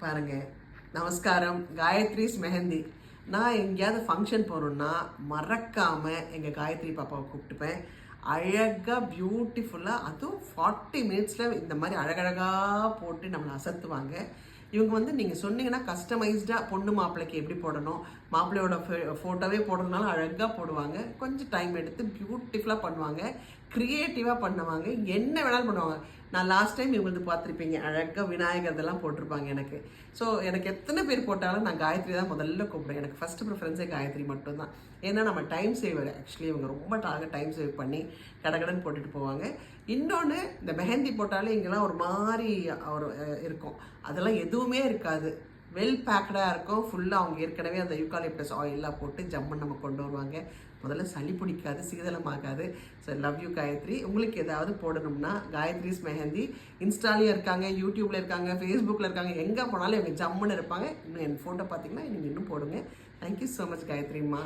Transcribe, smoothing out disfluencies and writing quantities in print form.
பாருங்க. நமஸ்காரம். காயத்ரிஸ் மெஹந்தி. நான் எங்கேயாவது ஃபங்க்ஷன் போகிறோன்னா மறக்காமல் எங்கள் காயத்ரி பாப்பாவை கூப்பிட்டுப்பேன். அழகாக பியூட்டிஃபுல்லாக அதுவும் 40 மினிட்ஸில் இந்த மாதிரி அழகழகாக போட்டு நம்மளை அசத்துவாங்க. இவங்க வந்து நீங்கள் சொன்னீங்கன்னா கஸ்டமைஸ்டாக பொண்ணு மாப்பிள்ளைக்கு எப்படி போடணும், மாப்பிள்ளையோட ஃபோட்டோவே போடுறதுனால அழகாக போடுவாங்க. கொஞ்சம் டைம் எடுத்து பியூட்டிஃபுல்லாக பண்ணுவாங்க, க்ரியேட்டிவாக பண்ணுவாங்க, என்ன வேணாலும் பண்ணுவாங்க. நான் லாஸ்ட் டைம் இவங்களுக்கு பார்த்துருப்பீங்க, அழகாக விநாயகர் இதெல்லாம் போட்டிருப்பாங்க எனக்கு. ஸோ எனக்கு எத்தனை பேர் போட்டாலும் நான் காயத்ரி தான் முதல்ல கூப்பிடுவேன். எனக்கு ஃபஸ்ட்டு ப்ரிஃபரன்ஸே காயத்ரி மட்டும்தான். ஏன்னா நம்ம டைம் சேவர். ஆக்சுவலி இவங்க ரொம்ப டைம் சேவ் பண்ணி கடகடன்னு போட்டுட்டு போவாங்க. இன்னொன்று, இந்த மெஹந்தி போட்டாலே இங்கெல்லாம் ஒரு மாதிரி ஒரு இருக்கும், அதெல்லாம் எதுவுமே இருக்காது. வெல் பேக்கடாக இருக்கும். ஃபுல்லாக அவங்க ஏற்கனவே அந்த யூகாலிப்டஸ் ஆயிலெலாம் போட்டு ஜம்முன்னு நம்ம கொண்டு வருவாங்க. முதல்ல சளி பிடிக்காது, சீதளமாகாது. So love you Gayathri. உங்களுக்கு ஏதாவது போடணும்னா காயத்ரிஸ் மெஹந்தி இன்ஸ்டாலையும் இருக்காங்க, யூடியூப்பில் இருக்காங்க, ஃபேஸ்புக்கில் இருக்காங்க. எங்கே போனாலும் இவங்க ஜம்முன்னு இருப்பாங்க. இன்னும் என் ஃபோட்டோ பார்த்தீங்கன்னா நீங்கள் இன்னும் போடுங்க. Thank you so much காயத்ரிம்மா.